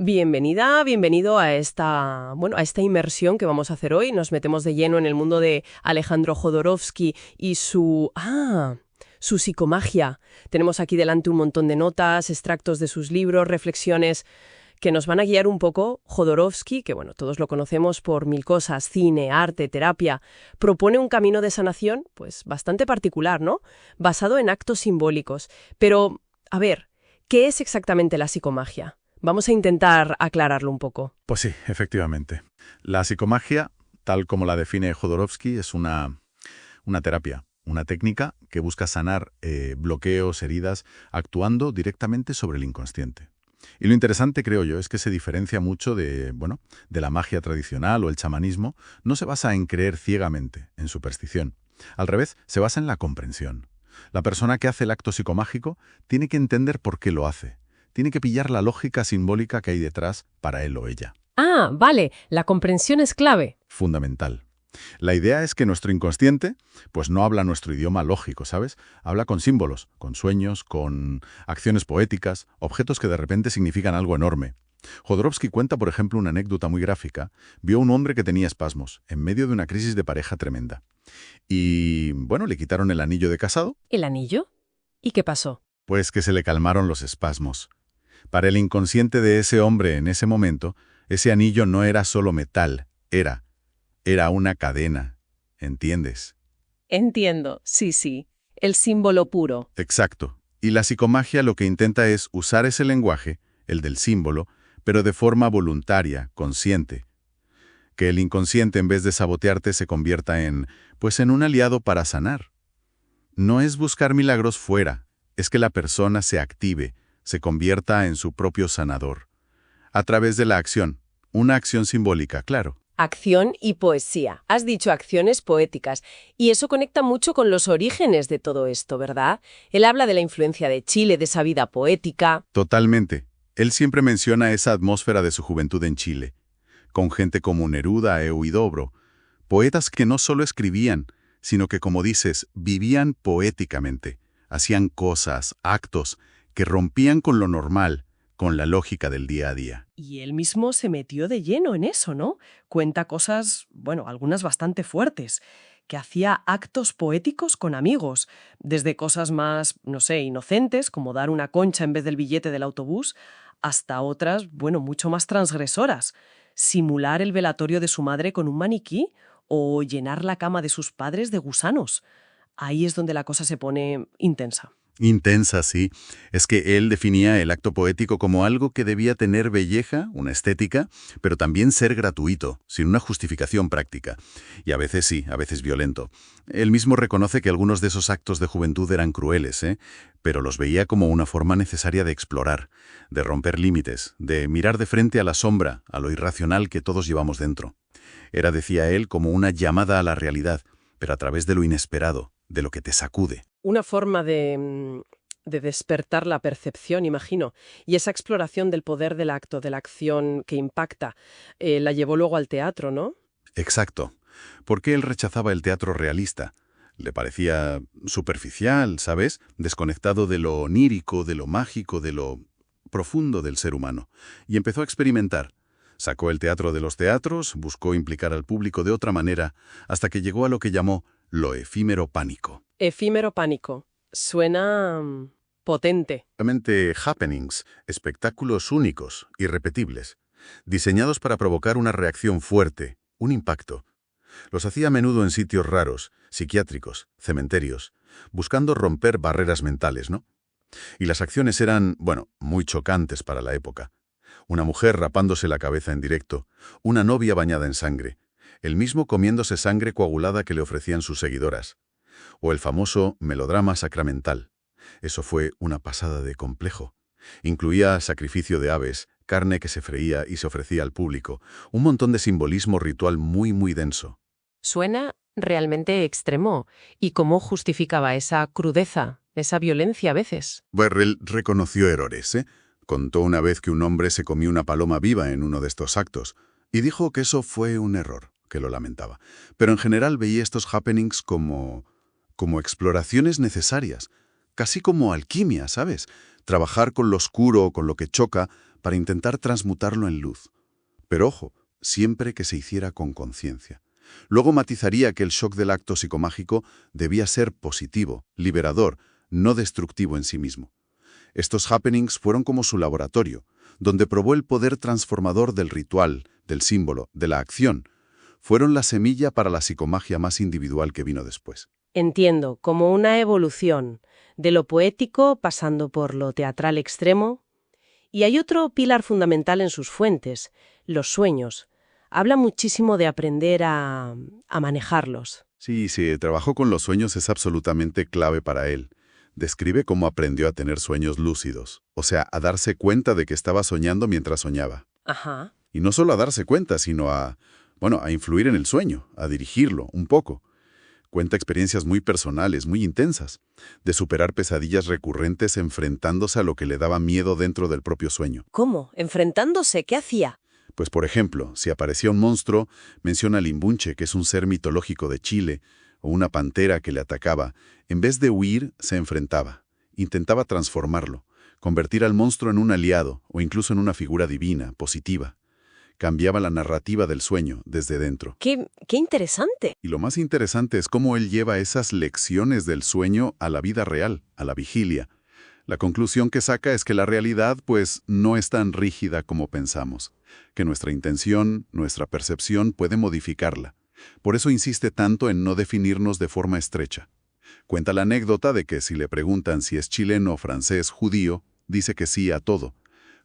Bienvenido a esta inmersión que vamos a hacer hoy. Nos metemos de lleno en el mundo de Alejandro Jodorowsky y su psicomagia. Tenemos aquí delante un montón de notas, extractos de sus libros, reflexiones que nos van a guiar un poco. Jodorowsky, que todos lo conocemos por mil cosas, cine, arte, terapia, propone un camino de sanación, pues bastante particular, ¿no? Basado en actos simbólicos. Pero, a ver, ¿qué es exactamente la psicomagia? Vamos a intentar aclararlo un poco. Pues sí, efectivamente. La psicomagia, tal como la define Jodorowsky, es una terapia, una técnica que busca sanar bloqueos, heridas, actuando directamente sobre el inconsciente. Y lo interesante, creo yo, es que se diferencia mucho de la magia tradicional o el chamanismo. No se basa en creer ciegamente, en superstición. Al revés, se basa en la comprensión. La persona que hace el acto psicomágico tiene que entender por qué lo hace. Tiene que pillar la lógica simbólica que hay detrás para él o ella. Ah, vale, la comprensión es clave. Fundamental. La idea es que nuestro inconsciente, pues no habla nuestro idioma lógico, ¿sabes? Habla con símbolos, con sueños, con acciones poéticas, objetos que de repente significan algo enorme. Jodorowsky cuenta, por ejemplo, una anécdota muy gráfica. Vio a un hombre que tenía espasmos, en medio de una crisis de pareja tremenda. Y, le quitaron el anillo de casado. ¿El anillo? ¿Y qué pasó? Pues que se le calmaron los espasmos. Para el inconsciente de ese hombre en ese momento, ese anillo no era solo metal, era una cadena. ¿Entiendes? Entiendo, sí. El símbolo puro. Exacto. Y la psicomagia lo que intenta es usar ese lenguaje, el del símbolo, pero de forma voluntaria, consciente. Que el inconsciente, en vez de sabotearte, se convierta en un aliado para sanar. No es buscar milagros fuera, es que la persona se active, se convierta en su propio sanador. A través de la acción, una acción simbólica, claro. Acción y poesía. Has dicho acciones poéticas. Y eso conecta mucho con los orígenes de todo esto, ¿verdad? Él habla de la influencia de Chile, de esa vida poética. Totalmente. Él siempre menciona esa atmósfera de su juventud en Chile, con gente como Neruda e Huidobro, poetas que no solo escribían, sino que, como dices, vivían poéticamente, hacían cosas, actos, que rompían con lo normal, con la lógica del día a día. Y él mismo se metió de lleno en eso, ¿no? Cuenta cosas, algunas bastante fuertes, que hacía actos poéticos con amigos, desde cosas más, inocentes, como dar una concha en vez del billete del autobús, hasta otras, mucho más transgresoras. Simular el velatorio de su madre con un maniquí o llenar la cama de sus padres de gusanos. Ahí es donde la cosa se pone intensa. Intensa, sí. Es que él definía el acto poético como algo que debía tener belleza, una estética, pero también ser gratuito, sin una justificación práctica. Y a veces sí, a veces violento. Él mismo reconoce que algunos de esos actos de juventud eran crueles, pero los veía como una forma necesaria de explorar, de romper límites, de mirar de frente a la sombra, a lo irracional que todos llevamos dentro. Era, decía él, como una llamada a la realidad, pero a través de lo inesperado, de lo que te sacude. Una forma de despertar la percepción, imagino. Y esa exploración del poder del acto, de la acción que impacta, la llevó luego al teatro, ¿no? Exacto. ¿Por qué él rechazaba el teatro realista? Le parecía superficial, ¿sabes? Desconectado de lo onírico, de lo mágico, de lo profundo del ser humano. Y empezó a experimentar. Sacó el teatro de los teatros, buscó implicar al público de otra manera, hasta que llegó a lo que llamó lo efímero pánico. Efímero pánico. Suena potente. Realmente happenings, espectáculos únicos, irrepetibles, diseñados para provocar una reacción fuerte, un impacto. Los hacía a menudo en sitios raros, psiquiátricos, cementerios, buscando romper barreras mentales, ¿no? Y las acciones eran, muy chocantes para la época. Una mujer rapándose la cabeza en directo, una novia bañada en sangre, el mismo comiéndose sangre coagulada que le ofrecían sus seguidoras. O el famoso melodrama sacramental. Eso fue una pasada de complejo. Incluía sacrificio de aves, carne que se freía y se ofrecía al público, un montón de simbolismo ritual muy, muy denso. Suena realmente extremo. ¿Y cómo justificaba esa crudeza, esa violencia a veces? Él reconoció errores, Contó una vez que un hombre se comió una paloma viva en uno de estos actos, y dijo que eso fue un error, que lo lamentaba. Pero en general veía estos happenings como exploraciones necesarias, casi como alquimia, ¿sabes? Trabajar con lo oscuro o con lo que choca para intentar transmutarlo en luz. Pero ojo, siempre que se hiciera con conciencia. Luego matizaría que el shock del acto psicomágico debía ser positivo, liberador, no destructivo en sí mismo. Estos happenings fueron como su laboratorio, donde probó el poder transformador del ritual, del símbolo, de la acción. Fueron la semilla para la psicomagia más individual que vino después. Entiendo, como una evolución, de lo poético pasando por lo teatral extremo. Y hay otro pilar fundamental en sus fuentes, los sueños. Habla muchísimo de aprender a manejarlos. Sí, trabajó con los sueños es absolutamente clave para él. Describe cómo aprendió a tener sueños lúcidos, o sea, a darse cuenta de que estaba soñando mientras soñaba. Ajá. Y no solo a darse cuenta, sino a influir en el sueño, a dirigirlo un poco. Cuenta experiencias muy personales, muy intensas, de superar pesadillas recurrentes enfrentándose a lo que le daba miedo dentro del propio sueño. ¿Cómo? ¿Enfrentándose? ¿Qué hacía? Pues por ejemplo, si aparecía un monstruo, menciona al Imbunche, que es un ser mitológico de Chile, o una pantera que le atacaba, en vez de huir, se enfrentaba. Intentaba transformarlo, convertir al monstruo en un aliado, o incluso en una figura divina, positiva. Cambiaba la narrativa del sueño desde dentro. ¡Qué interesante! Y lo más interesante es cómo él lleva esas lecciones del sueño a la vida real, a la vigilia. La conclusión que saca es que la realidad, pues, no es tan rígida como pensamos, que nuestra intención, nuestra percepción puede modificarla. Por eso insiste tanto en no definirnos de forma estrecha. Cuenta la anécdota de que si le preguntan si es chileno, francés, judío, dice que sí a todo,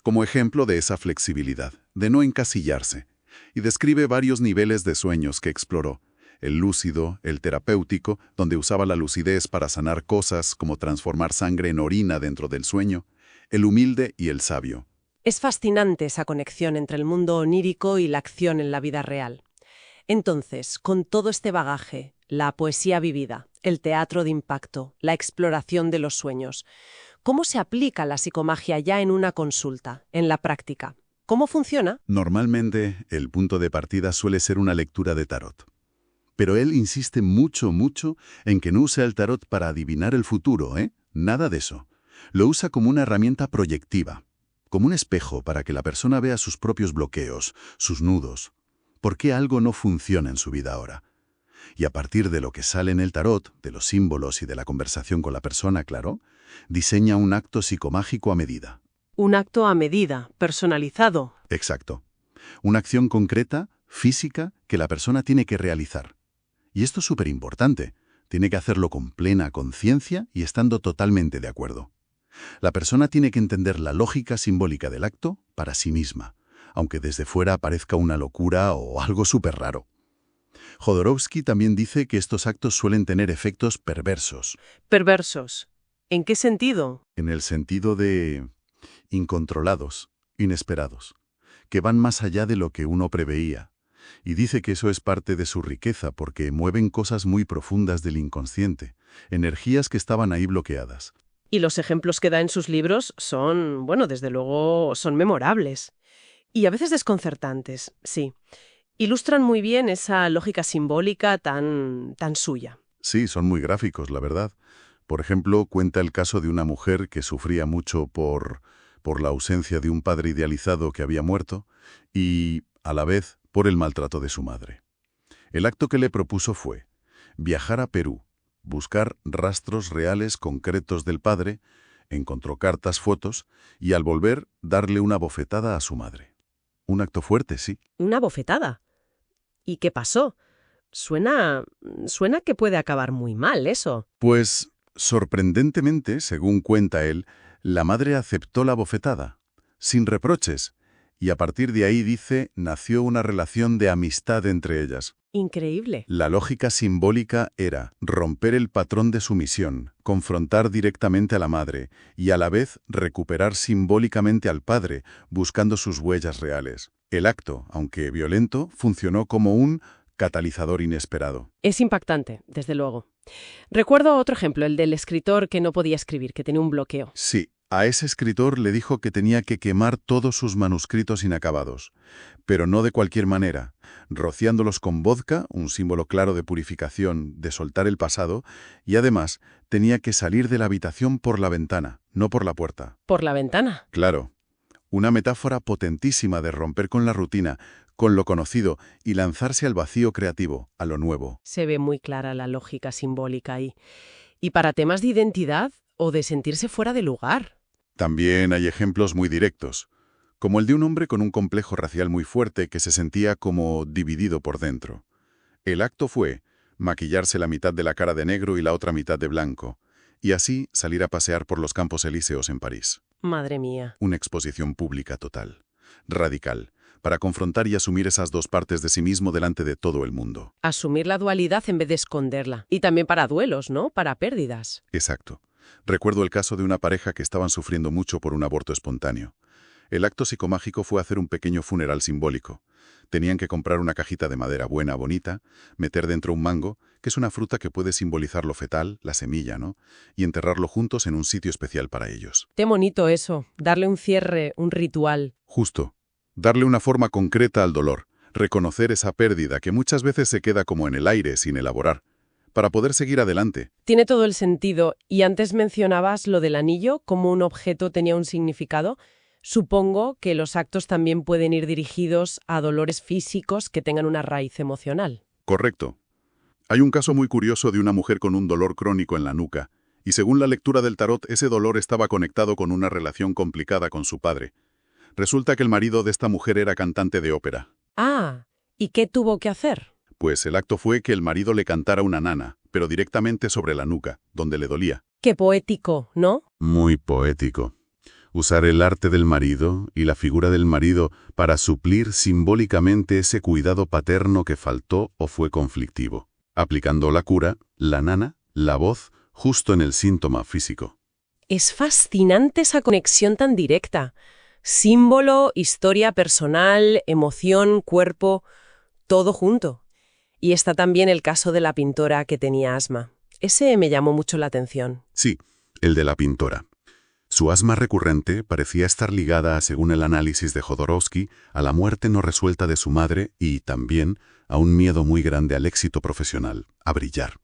como ejemplo de esa flexibilidad, de no encasillarse, y describe varios niveles de sueños que exploró. El lúcido, el terapéutico, donde usaba la lucidez para sanar cosas como transformar sangre en orina dentro del sueño, el humilde y el sabio. Es fascinante esa conexión entre el mundo onírico y la acción en la vida real. Entonces, con todo este bagaje, la poesía vivida, el teatro de impacto, la exploración de los sueños, ¿cómo se aplica la psicomagia ya en una consulta, en la práctica? ¿Cómo funciona? Normalmente, el punto de partida suele ser una lectura de tarot. Pero él insiste mucho en que no use el tarot para adivinar el futuro, ¿eh? Nada de eso. Lo usa como una herramienta proyectiva, como un espejo para que la persona vea sus propios bloqueos, sus nudos. ¿Por qué algo no funciona en su vida ahora? Y a partir de lo que sale en el tarot, de los símbolos y de la conversación con la persona, claro, diseña un acto psicomágico a medida. Un acto a medida, personalizado. Exacto. Una acción concreta, física, que la persona tiene que realizar. Y esto es súper importante. Tiene que hacerlo con plena conciencia y estando totalmente de acuerdo. La persona tiene que entender la lógica simbólica del acto para sí misma, aunque desde fuera parezca una locura o algo súper raro. Jodorowsky también dice que estos actos suelen tener efectos perversos. ¿Perversos? ¿En qué sentido? En el sentido de incontrolados, inesperados, que van más allá de lo que uno preveía. Y dice que eso es parte de su riqueza porque mueven cosas muy profundas del inconsciente, energías que estaban ahí bloqueadas. Y los ejemplos que da en sus libros son, bueno, desde luego, son memorables. Y a veces desconcertantes, sí. Ilustran muy bien esa lógica simbólica tan suya. Sí, son muy gráficos, la verdad. Por ejemplo, cuenta el caso de una mujer que sufría mucho por la ausencia de un padre idealizado que había muerto y, a la vez, por el maltrato de su madre. El acto que le propuso fue viajar a Perú, buscar rastros reales concretos del padre, encontró cartas, fotos, y al volver, darle una bofetada a su madre. Un acto fuerte, sí. ¿Una bofetada? ¿Y qué pasó? Suena que puede acabar muy mal, eso. Pues, sorprendentemente, según cuenta él, la madre aceptó la bofetada, sin reproches, y a partir de ahí, dice, nació una relación de amistad entre ellas. Increíble. La lógica simbólica era romper el patrón de sumisión, confrontar directamente a la madre y a la vez recuperar simbólicamente al padre, buscando sus huellas reales. El acto, aunque violento, funcionó como un catalizador inesperado. Es impactante, desde luego. Recuerdo otro ejemplo, el del escritor que no podía escribir, que tenía un bloqueo. Sí, a ese escritor le dijo que tenía que quemar todos sus manuscritos inacabados, pero no de cualquier manera, rociándolos con vodka, un símbolo claro de purificación, de soltar el pasado, y además tenía que salir de la habitación por la ventana, no por la puerta. ¿Por la ventana? Claro. Una metáfora potentísima de romper con la rutina, con lo conocido, y lanzarse al vacío creativo, a lo nuevo. Se ve muy clara la lógica simbólica ahí. ¿Y para temas de identidad o de sentirse fuera de lugar? También hay ejemplos muy directos, como el de un hombre con un complejo racial muy fuerte que se sentía como dividido por dentro. El acto fue maquillarse la mitad de la cara de negro y la otra mitad de blanco, y así salir a pasear por los Campos Elíseos en París. Madre mía. Una exposición pública total, radical, para confrontar y asumir esas dos partes de sí mismo delante de todo el mundo. Asumir la dualidad en vez de esconderla. Y también para duelos, ¿no? Para pérdidas. Exacto. Recuerdo el caso de una pareja que estaban sufriendo mucho por un aborto espontáneo. El acto psicomágico fue hacer un pequeño funeral simbólico. Tenían que comprar una cajita de madera buena, bonita, meter dentro un mango, que es una fruta que puede simbolizar lo fetal, la semilla, ¿no? Y enterrarlo juntos en un sitio especial para ellos. Qué bonito eso, darle un cierre, un ritual. Justo. Darle una forma concreta al dolor. Reconocer esa pérdida que muchas veces se queda como en el aire sin elaborar, para poder seguir adelante. Tiene todo el sentido. Y antes mencionabas lo del anillo, como un objeto tenía un significado. Supongo que los actos también pueden ir dirigidos a dolores físicos que tengan una raíz emocional. Correcto. Hay un caso muy curioso de una mujer con un dolor crónico en la nuca, y según la lectura del tarot, ese dolor estaba conectado con una relación complicada con su padre. Resulta que el marido de esta mujer era cantante de ópera. Ah, ¿y qué tuvo que hacer? Pues el acto fue que el marido le cantara una nana, pero directamente sobre la nuca, donde le dolía. Qué poético, ¿no? Muy poético. Usar el arte del marido y la figura del marido para suplir simbólicamente ese cuidado paterno que faltó o fue conflictivo, aplicando la cura, la nana, la voz, justo en el síntoma físico. Es fascinante esa conexión tan directa. Símbolo, historia personal, emoción, cuerpo, todo junto. Y está también el caso de la pintora que tenía asma. Ese me llamó mucho la atención. Sí, el de la pintora. Su asma recurrente parecía estar ligada, según el análisis de Jodorowsky, a la muerte no resuelta de su madre y, también, a un miedo muy grande al éxito profesional, a brillar.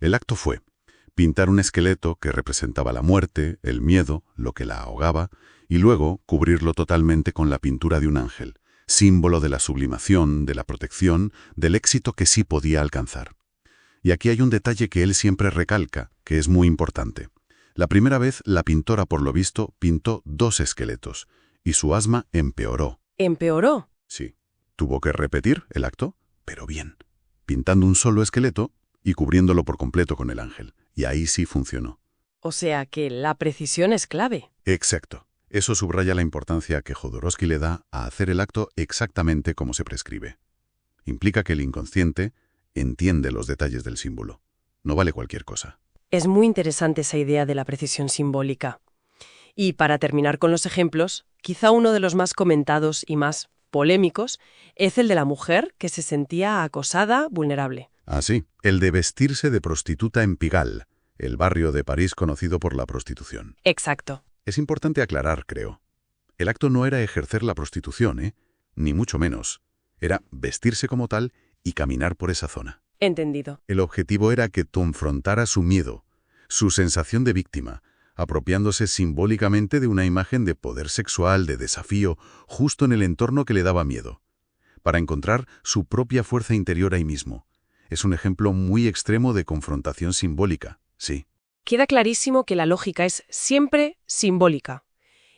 El acto fue pintar un esqueleto que representaba la muerte, el miedo, lo que la ahogaba, y luego cubrirlo totalmente con la pintura de un ángel, símbolo de la sublimación, de la protección, del éxito que sí podía alcanzar. Y aquí hay un detalle que él siempre recalca, que es muy importante. La primera vez, la pintora, por lo visto, pintó 2 esqueletos, y su asma empeoró. ¿Empeoró? Sí. Tuvo que repetir el acto, pero bien, pintando un solo esqueleto y cubriéndolo por completo con el ángel. Y ahí sí funcionó. O sea que la precisión es clave. Exacto. Eso subraya la importancia que Jodorowsky le da a hacer el acto exactamente como se prescribe. Implica que el inconsciente entiende los detalles del símbolo. No vale cualquier cosa. Es muy interesante esa idea de la precisión simbólica. Y para terminar con los ejemplos, quizá uno de los más comentados y más polémicos es el de la mujer que se sentía acosada, vulnerable. Ah, sí. El de vestirse de prostituta en Pigalle, el barrio de París conocido por la prostitución. Exacto. Es importante aclarar, creo. El acto no era ejercer la prostitución, ni mucho menos. Era vestirse como tal y caminar por esa zona. Entendido. El objetivo era que confrontara su miedo, su sensación de víctima, apropiándose simbólicamente de una imagen de poder sexual, de desafío, justo en el entorno que le daba miedo, para encontrar su propia fuerza interior ahí mismo. Es un ejemplo muy extremo de confrontación simbólica, sí. Queda clarísimo que la lógica es siempre simbólica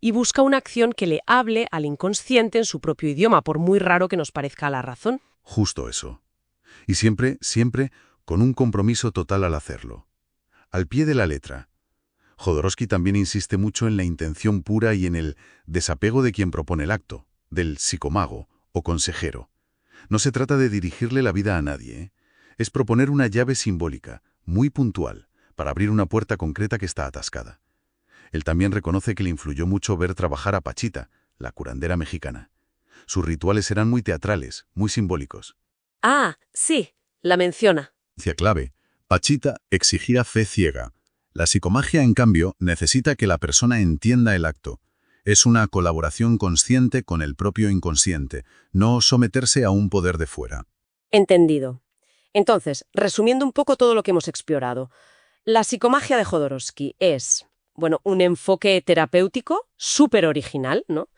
y busca una acción que le hable al inconsciente en su propio idioma, por muy raro que nos parezca a la razón. Justo eso. Y siempre, siempre, con un compromiso total al hacerlo. Al pie de la letra. Jodorowsky también insiste mucho en la intención pura y en el desapego de quien propone el acto, del psicomago o consejero. No se trata de dirigirle la vida a nadie, Es proponer una llave simbólica, muy puntual, para abrir una puerta concreta que está atascada. Él también reconoce que le influyó mucho ver trabajar a Pachita, la curandera mexicana. Sus rituales eran muy teatrales, muy simbólicos. Ah, sí, la menciona. Clave. Pachita exigía fe ciega. La psicomagia, en cambio, necesita que la persona entienda el acto. Es una colaboración consciente con el propio inconsciente, no someterse a un poder de fuera. Entendido. Entonces, resumiendo un poco todo lo que hemos explorado, la psicomagia de Jodorowsky es Bueno, un enfoque terapéutico súper original, ¿no?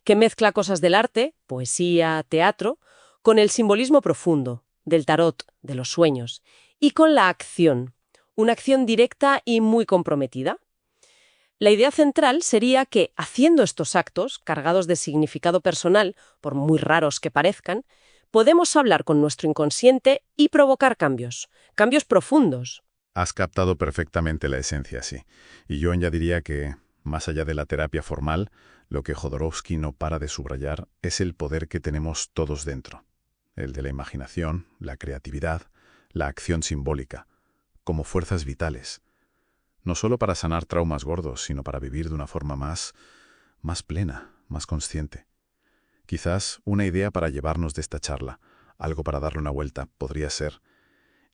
Que mezcla cosas del arte, poesía, teatro, con el simbolismo profundo, del tarot, de los sueños, y con la acción, una acción directa y muy comprometida. La idea central sería que, haciendo estos actos, cargados de significado personal, por muy raros que parezcan, podemos hablar con nuestro inconsciente y provocar cambios, cambios profundos. Has captado perfectamente la esencia, sí. Y yo añadiría que, más allá de la terapia formal, lo que Jodorowsky no para de subrayar es el poder que tenemos todos dentro. El de la imaginación, la creatividad, la acción simbólica, como fuerzas vitales. No solo para sanar traumas gordos, sino para vivir de una forma más plena, más consciente. Quizás una idea para llevarnos de esta charla, algo para darle una vuelta, podría ser: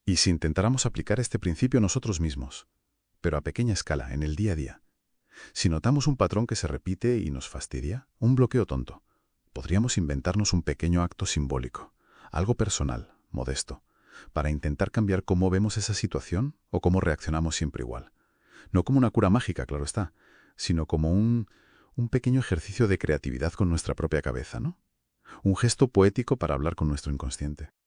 ¿y si intentáramos aplicar este principio nosotros mismos, pero a pequeña escala, en el día a día? Si notamos un patrón que se repite y nos fastidia, un bloqueo tonto, podríamos inventarnos un pequeño acto simbólico, algo personal, modesto, para intentar cambiar cómo vemos esa situación o cómo reaccionamos siempre igual. No como una cura mágica, claro está, sino como un pequeño ejercicio de creatividad con nuestra propia cabeza, ¿no? Un gesto poético para hablar con nuestro inconsciente.